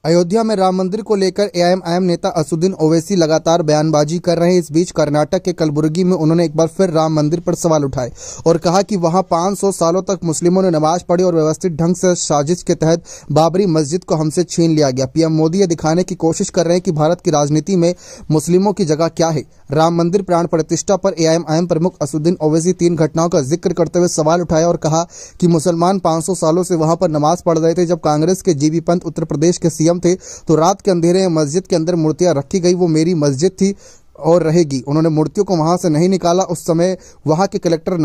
अयोध्या में राम मंदिर को लेकर एआईएमआईएम नेता असदुद्दीन ओवैसी लगातार बयानबाजी कर रहे हैं। इस बीच कर्नाटक के कलबुर्गी में उन्होंने एक बार फिर राम मंदिर पर सवाल उठाए और कहा कि वहां 500 सालों तक मुस्लिमों ने नमाज पढ़ी और व्यवस्थित ढंग से साजिश के तहत बाबरी मस्जिद को हमसे छीन लिया गया। पीएम मोदी ये दिखाने की कोशिश कर रहे हैं कि भारत की राजनीति में मुस्लिमों की जगह क्या है। राम मंदिर प्राण प्रतिष्ठा पर एआईएमआईएम प्रमुख असदुद्दीन ओवैसी 3 घटनाओं का जिक्र करते हुए सवाल उठाया और कहा कि मुसलमान 500 सालों से वहां पर नमाज पढ़ रहे थे। जब कांग्रेस के जीबी पंत उत्तर प्रदेश के सीएम थे तो रात के अंधेरे में मस्जिद के अंदर मूर्तियां रखी गई। वो मेरी मस्जिद थी और रहेगी। उन्होंने मूर्तियों को वहां से नहीं निकाला। उस समय वहां के कलेक्टर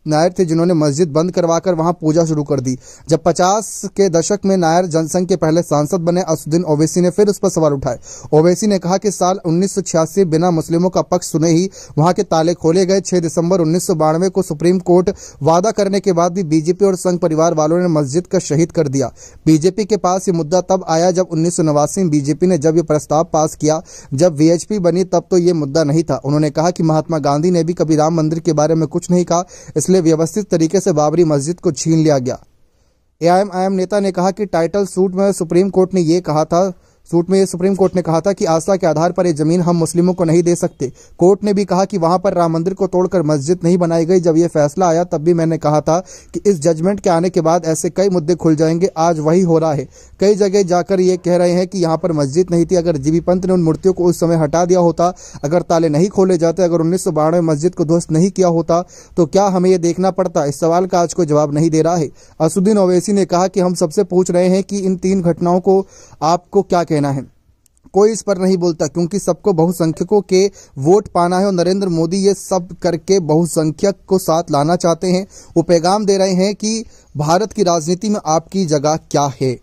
नायर थे जिन्होंने मस्जिद बंद करवाकर वहां पूजा शुरू कर दी। जब 50 के दशक में नायर जनसंघ के पहले सांसद बने, असदुद्दीन ओवैसी ने फिर उस पर सवाल उठाए। ओवैसी ने कहा कि साल 1986 बिना मुस्लिमों का पक्ष सुने ही वहां के ताले खोले गए। 6 दिसंबर 1992 को सुप्रीम कोर्ट वादा करने के बाद भी बीजेपी और संघ परिवार वालों ने मस्जिद का शहीद कर दिया। बीजेपी के पास ये मुद्दा तब आया जब 1989 में बीजेपी ने जब ये प्रस्ताव पास किया। जब वीएचपी बनी तब तो ये मुद्दा नहीं था। उन्होंने कहा कि महात्मा गांधी ने भी कभी राम मंदिर के बारे में कुछ नहीं कहा, इसलिए व्यवस्थित तरीके से बाबरी मस्जिद को छीन लिया गया। एआईएमआईएम नेता ने कहा कि टाइटल सूट में सुप्रीम कोर्ट ने कहा था कि आस्था के आधार पर ये जमीन हम मुस्लिमों को नहीं दे सकते। कोर्ट ने भी कहा कि वहां पर राम मंदिर को तोड़कर मस्जिद नहीं बनाई गई। जब ये फैसला आया तब भी मैंने कहा था कि इस जजमेंट के आने के बाद ऐसे कई मुद्दे खुल जाएंगे। आज वही हो रहा है। कई जगह जाकर ये कह रहे हैं कि यहाँ पर मस्जिद नहीं थी। अगर जीबी पंत ने उन मूर्तियों को उस समय हटा दिया होता, अगर ताले नहीं खोले जाते, अगर 1992 में मस्जिद को ध्वस्त नहीं किया होता तो क्या हमें ये देखना पड़ता? इस सवाल का आज कोई जवाब नहीं दे रहा है। असदुद्दीन ओवैसी ने कहा कि हम सबसे पूछ रहे हैं कि इन 3 घटनाओं को आपको क्या कहना है। कोई इस पर नहीं बोलता क्योंकि सबको बहुसंख्यकों के वोट पाना है और नरेंद्र मोदी ये सब करके बहुसंख्यक को साथ लाना चाहते हैं। वो पैगाम दे रहे हैं कि भारत की राजनीति में आपकी जगह क्या है।